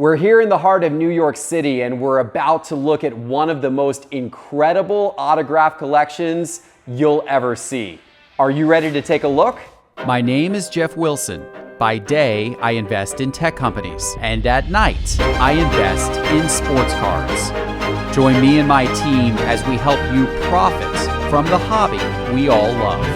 We're here in the heart of New York City, and we're about to look at one of the most incredible autograph collections you'll ever see. Are you ready to take a look? My name is Geoff Wilson. By day, I invest in tech companies, and at night, I invest in sports cards. Join me and my team as we help you profit from the hobby we all love.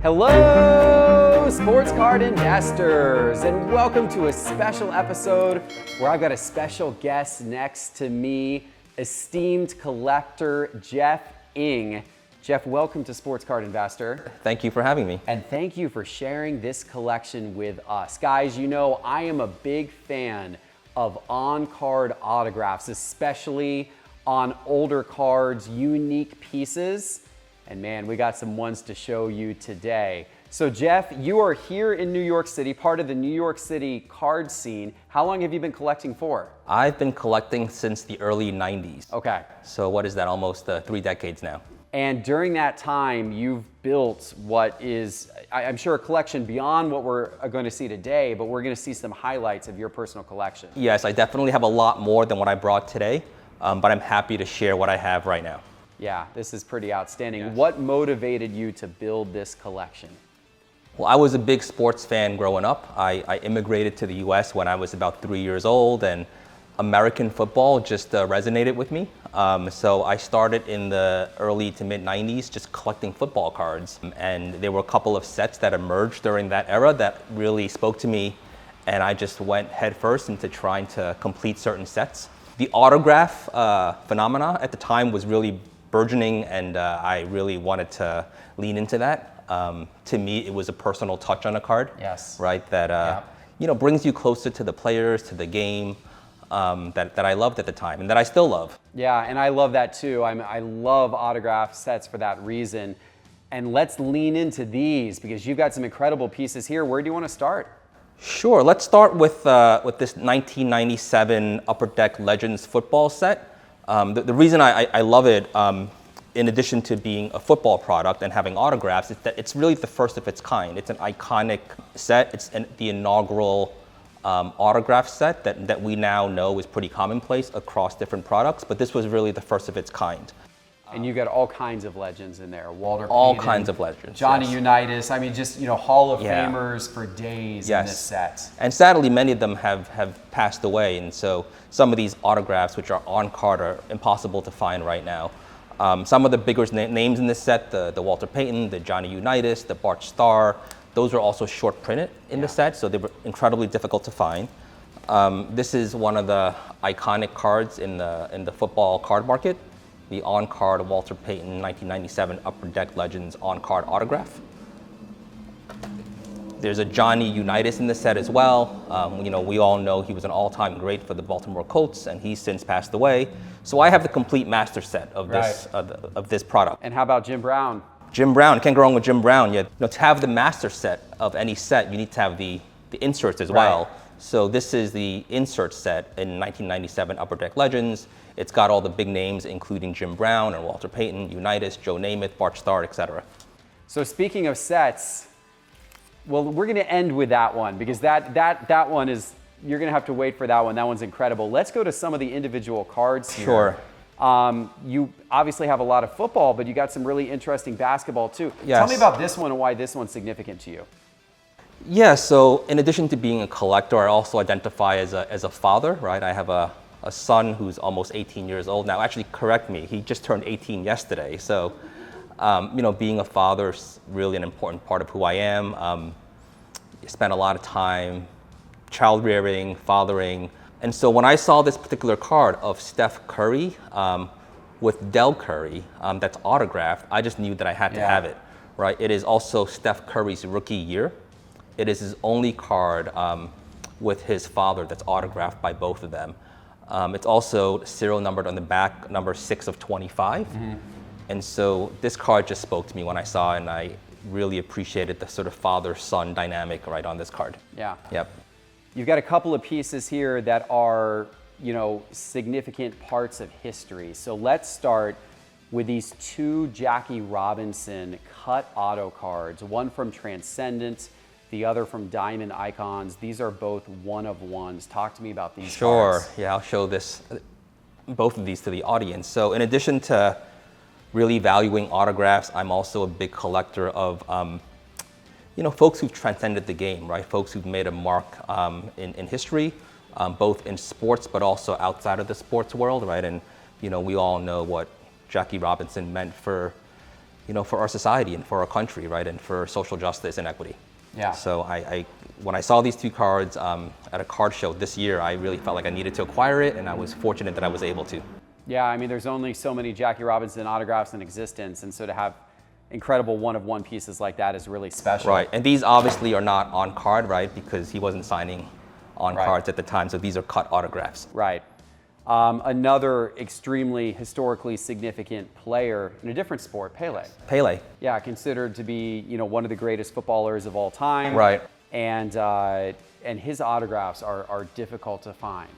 Hello, sports card investors, and welcome to a special episode where I've got a special guest next to me, esteemed collector Jeff Ng. Jeff, welcome to Sports Card Investor. Thank you for having me. And thank you for sharing this collection with us. Guys, you know I am a big fan of on-card autographs, especially on older cards, unique pieces. And man, we got some ones to show you today. So Jeff, you are here in New York City, part of the New York City card scene. How long have you been collecting for? I've been collecting since the early 90s. Okay. So what is that, almost 3 decades now. And during that time, you've built what is, I'm sure, a collection beyond what we're going to see today, but we're going to see some highlights of your personal collection. Yes, I definitely have a lot more than what I brought today, but I'm happy to share what I have right now. Yeah, this is pretty outstanding. Yes. What motivated you to build this collection? Well, I was a big sports fan growing up. I immigrated to the US when I was about 3 years old, and American football just resonated with me. So I started in the early to mid 90s just collecting football cards. And there were a couple of sets that emerged during that era that really spoke to me. And I just went headfirst into trying to complete certain sets. The autograph phenomena at the time was really burgeoning, and I really wanted to lean into that. To me, it was a personal touch on a card. Yes. Right, that brings you closer to the players, to the game. That I loved at the time and that I still love. Yeah, and I love that too. I love autograph sets for that reason. And let's lean into these because you've got some incredible pieces here. Where do you want to start? Sure, let's start with this 1997 Upper Deck Legends football set. The reason I love it, in addition to being a football product and having autographs, is that it's really the first of its kind. It's an iconic set. It's the inaugural autograph set that we now know is pretty commonplace across different products, but this was really the first of its kind. And you got all kinds of legends in there. Walter all Payton, kinds of legends. Johnny yes. Unitas. I mean, just Hall of Famers for days in this set. And sadly, many of them have passed away, and so some of these autographs, which are on card, are impossible to find right now. Some of the bigger names in this set, the Walter Payton, the Johnny Unitas, the Bart Starr, those were also short printed in the set, so they were incredibly difficult to find. This is one of the iconic cards in the football card market, the on-card Walter Payton 1997 Upper Deck Legends on-card autograph. There's a Johnny Unitas in the set as well. We all know he was an all-time great for the Baltimore Colts, and he's since passed away. So I have the complete master set of this product. And how about Jim Brown? Jim Brown, can't go wrong with Jim Brown. To have the master set of any set, you need to have the inserts as well. So this is the insert set in 1997 Upper Deck Legends. It's got all the big names, including Jim Brown and Walter Payton, Unitas, Joe Namath, Bart Starr, etc. So speaking of sets, well, we're going to end with that one because that one is, you're going to have to wait for that one. That one's incredible. Let's go to some of the individual cards here. Sure. You obviously have a lot of football, but you got some really interesting basketball too. Yes. Tell me about this one and why this one's significant to you. Yeah, so in addition to being a collector, I also identify as a father, right? I have a son who's almost 18 years old now. Actually, correct me, he just turned 18 yesterday. So, being a father is really an important part of who I am. I spend a lot of time child rearing, fathering. And so when I saw this particular card of Steph Curry with Del Curry that's autographed, I just knew that I had to have it, right? It is also Steph Curry's rookie year. It is his only card with his father that's autographed by both of them. It's also serial numbered on the back, number 6 of 25. Mm-hmm. And so this card just spoke to me when I saw it, and I really appreciated the sort of father-son dynamic right on this card. Yeah. Yep. You've got a couple of pieces here that are, significant parts of history. So let's start with these 2 Jackie Robinson cut auto cards, one from Transcendent the other from Diamond Icons. These are both one-of-ones. Talk to me about these Sure. cards. Yeah, I'll show both of these to the audience. So in addition to really valuing autographs, I'm also a big collector of folks who've transcended the game, right? Folks who've made a mark in history, both in sports but also outside of the sports world, right? And we all know what Jackie Robinson meant for our society and for our country, right? And for social justice and equity. Yeah. So when I saw these two cards at a card show this year, I really felt like I needed to acquire it, and I was fortunate that I was able to. Yeah, I mean, there's only so many Jackie Robinson autographs in existence, and so to have incredible one-of-one pieces like that is really special. Right, and these obviously are not on card, right? Because he wasn't signing on cards at the time, so these are cut autographs. Right. Another extremely historically significant player in a different sport, Pele. Pele. Yeah, considered to be one of the greatest footballers of all time. Right. And his autographs are difficult to find.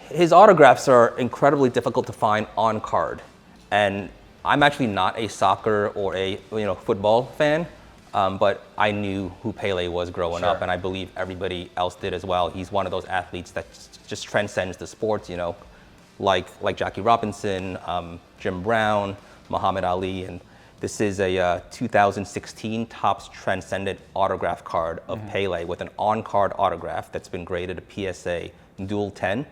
His autographs are incredibly difficult to find on card, and I'm actually not a soccer or a football fan, but I knew who Pele was growing up, and I believe everybody else did as well. He's one of those athletes that just transcends the sports, like Jackie Robinson, Jim Brown, Muhammad Ali, and this is a 2016 Topps Transcendent autograph card of Pele with an on-card autograph that's been graded a PSA dual 10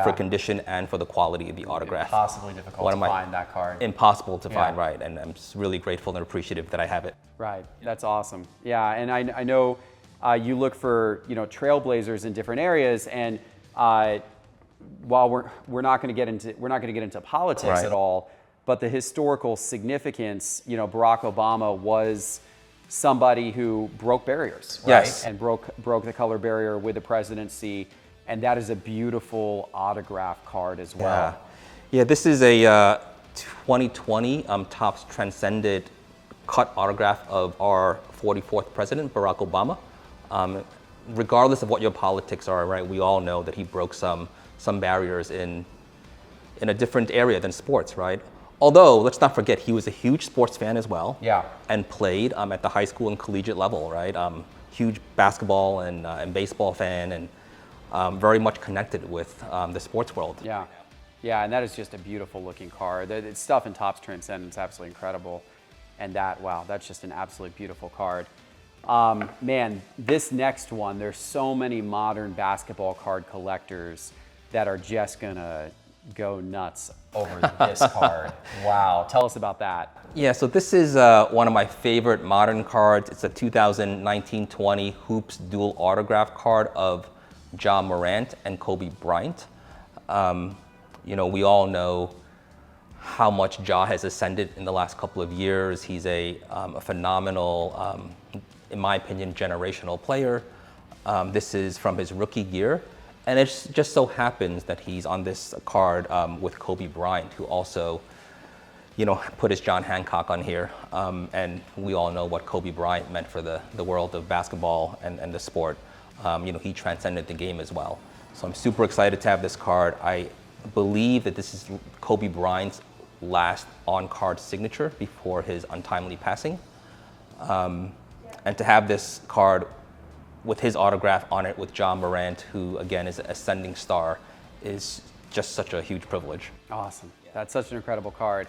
for condition and for the quality of the autograph. Impossibly difficult to find that card. Impossible to find, right? And I'm just really grateful and appreciative that I have it. Right, that's awesome. Yeah, and I know you look for trailblazers in different areas, and while we're not going to get into politics at all, but the historical significance, Barack Obama was somebody who broke barriers, right? Yes. And broke the color barrier with the presidency, and that is a beautiful autograph card as well. Yeah, this is a 2020 Topps Transcendent cut autograph of our 44th president, Barack Obama. Regardless of what your politics are, right? We all know that he broke some barriers in a different area than sports, right? Although, let's not forget, he was a huge sports fan as well. Yeah. And played at the high school and collegiate level, right? Huge basketball and baseball fan, and very much connected with the sports world. Yeah. Yeah, and that is just a beautiful looking card. The stuff in Topps Transcendent is absolutely incredible. And that's just an absolutely beautiful card. Man, this next one, there's so many modern basketball card collectors that are just gonna go nuts over this card. Wow, tell us about that. Yeah, so this is one of my favorite modern cards. It's a 2019-20 Hoops dual autograph card of Ja Morant and Kobe Bryant. We all know how much Ja has ascended in the last couple of years. He's a phenomenal, in my opinion, generational player. This is from his rookie year. And it just so happens that he's on this card with Kobe Bryant, who also, put his John Hancock on here. And we all know what Kobe Bryant meant for the world of basketball and the sport. He transcended the game as well. So I'm super excited to have this card. I believe that this is Kobe Bryant's last on-card signature before his untimely passing. And to have this card with his autograph on it with Ja Morant, who again is an ascending star, is just such a huge privilege. Awesome. That's such an incredible card.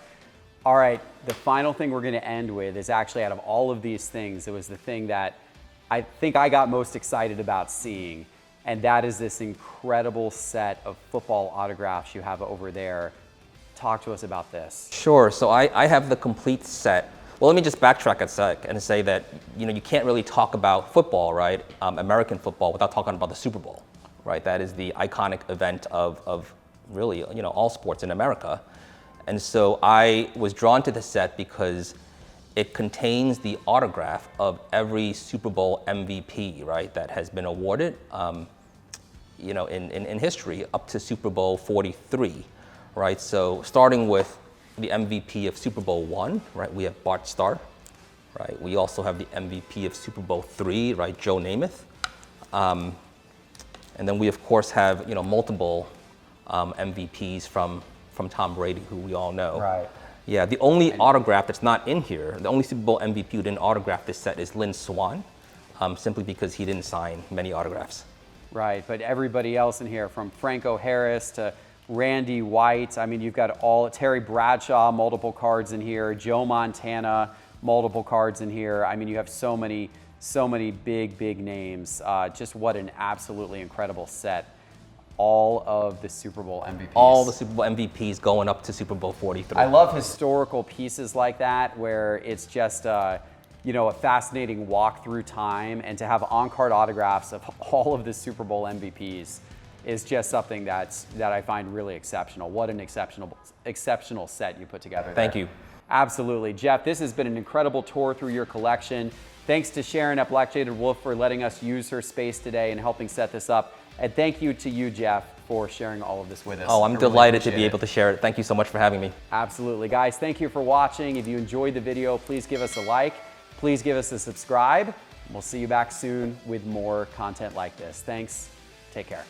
All right, the final thing we're going to end with is actually, out of all of these things, it was the thing that I think I got most excited about seeing, and that is this incredible set of football autographs you have over there. Talk to us about this. Sure. So I have the complete set. Well, let me just backtrack a sec and say that you can't really talk about football, right? American football, without talking about the Super Bowl, right? That is the iconic event of really all sports in America. And so I was drawn to the set because it contains the autograph of every Super Bowl MVP, right, that has been awarded, in history up to Super Bowl 43, right? So starting with the MVP of Super Bowl I, right? We have Bart Starr, right? We also have the MVP of Super Bowl III, right? Joe Namath. And then we of course have multiple MVPs from Tom Brady, who we all know. Right. Yeah. The only autograph that's not in here, the only Super Bowl MVP who didn't autograph this set is Lynn Swann. simply because he didn't sign many autographs. Right, but everybody else in here, from Franco Harris to Randy White, I mean, you've got all, Terry Bradshaw, multiple cards in here, Joe Montana, multiple cards in here. I mean, you have so many big names. Just what an absolutely incredible set. All of the Super Bowl MVPs. All the Super Bowl MVPs going up to Super Bowl 43. I love historical pieces like that where it's just you know, a fascinating walk through time, and to have on-card autographs of all of the Super Bowl MVPs is just something that I find really exceptional. What an exceptional set you put together. Thank you. Absolutely. Geoff, this has been an incredible tour through your collection. Thanks to Sharon at Black Jaded Wolf for letting us use her space today and helping set this up. And thank you to you, Geoff, for sharing all of this with us. Oh, I'm delighted to be able to share it. Thank you so much for having me. Absolutely. Guys, thank you for watching. If you enjoyed the video, please give us a like. Please give us a subscribe. We'll see you back soon with more content like this. Thanks. Take care.